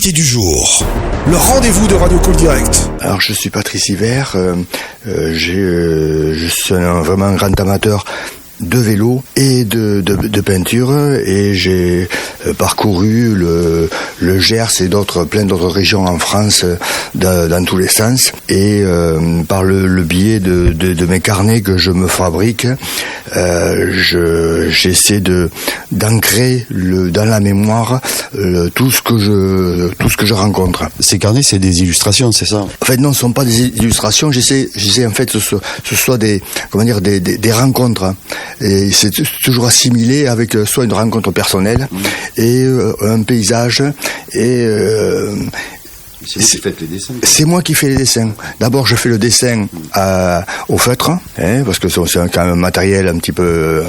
L'invité du jour. Le rendez-vous de Radio Call Direct. Alors je suis Patrice Hiver, je suis vraiment un grand amateur de vélo et de peinture, et j'ai parcouru le Gers et plein d'autres régions en France dans tous les sens, et par le biais de mes carnets que je me fabrique, j'essaie d'ancrer dans la mémoire tout ce que je rencontre. Ces carnets, c'est des illustrations, c'est ça? En fait non, ce ne sont pas des illustrations, j'essaie en fait que ce soit des rencontres. Et c'est toujours assimilé avec soit une rencontre personnelle et un paysage et c'est vous qui faites les dessins? C'est moi qui fais les dessins. D'abord, je fais le dessin au feutre, parce que c'est quand même un matériel un petit peu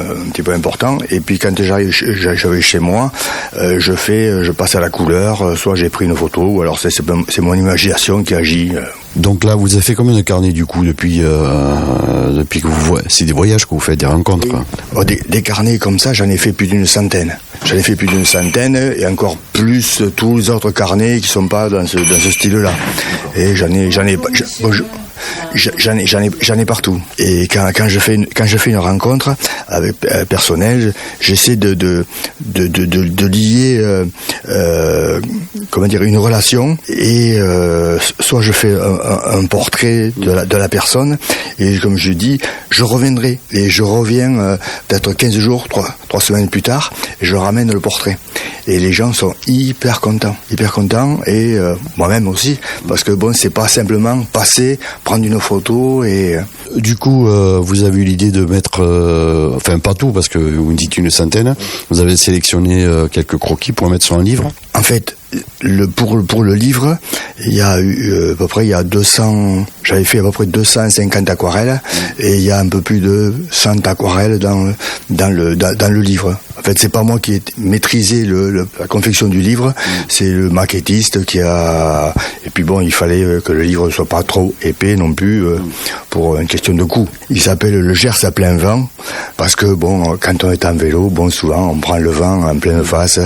important. Et puis quand j'arrive chez moi, je passe à la couleur. Soit j'ai pris une photo, ou alors c'est mon imagination qui agit. Donc là, vous avez fait combien de carnets du coup depuis que c'est des voyages que vous faites, des rencontres? Des carnets comme ça, j'en ai fait plus d'une centaine. Et encore plus tous les autres carnets qui sont pas dans ce style-là. Et j'en ai partout. Et quand je fais une rencontre personnelle, j'essaie de lier une relation, et soit je fais un portrait de la personne, et comme je dis, je reviendrai, et je reviens peut-être 15 jours, 3 semaines plus tard, et je ramène le portrait. Et les gens sont hyper contents, et moi-même aussi, parce que bon, c'est pas simplement passer, prendre une photo et... Du coup, vous avez eu l'idée de mettre, enfin pas tout, parce que vous me dites une centaine, vous avez sélectionné quelques croquis pour mettre sur un livre? En fait, pour le livre, il y a eu j'avais fait à peu près 250 aquarelles, et il y a un peu plus de 100 aquarelles dans le livre. En fait, c'est pas moi qui ai maîtrisé la confection du livre, c'est le maquettiste qui a... Et puis bon, il fallait que le livre ne soit pas trop épais non plus, pour une question de coût. Il s'appelle Le Gers à plein vent, parce que bon, quand on est en vélo, bon, souvent on prend le vent en pleine face,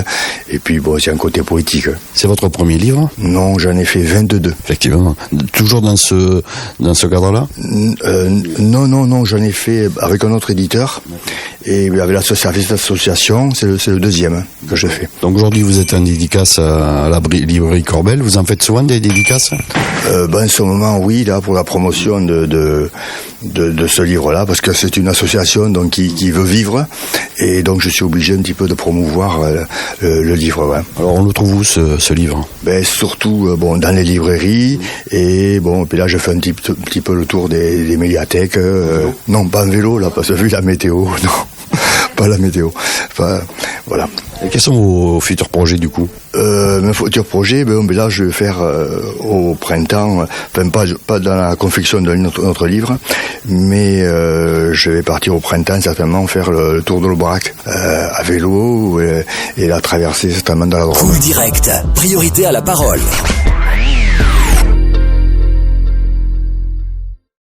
et puis bon, c'est un côté poétique. C'est votre premier livre? Non, j'en ai fait 22. Effectivement. Toujours dans ce cadre-là? Non, j'en ai fait avec un autre éditeur, et avec l'association, c'est le deuxième que je fais. Donc aujourd'hui, vous êtes en dédicace à la librairie Corbel. Vous en faites souvent des dédicaces? En ce moment, oui, là, pour la promotion de ce livre-là, parce que c'est une association donc qui veut vivre, et donc je suis obligé un petit peu de promouvoir le livre. Ouais. Alors on le trouve où ce livre? Surtout dans les librairies, et bon, puis là je fais un petit peu le tour des médiathèques. Non, pas en vélo là, parce que vu la météo, non. Pas la météo. Enfin, voilà. Et quels sont vos futurs projets du coup? Mes futurs projets, là je vais faire au printemps, enfin pas dans la confection de notre livre, mais je vais partir au printemps certainement faire le tour de l'Aubrac à vélo, et la traversée certainement dans la Drôme. Cool Direct, priorité à la parole.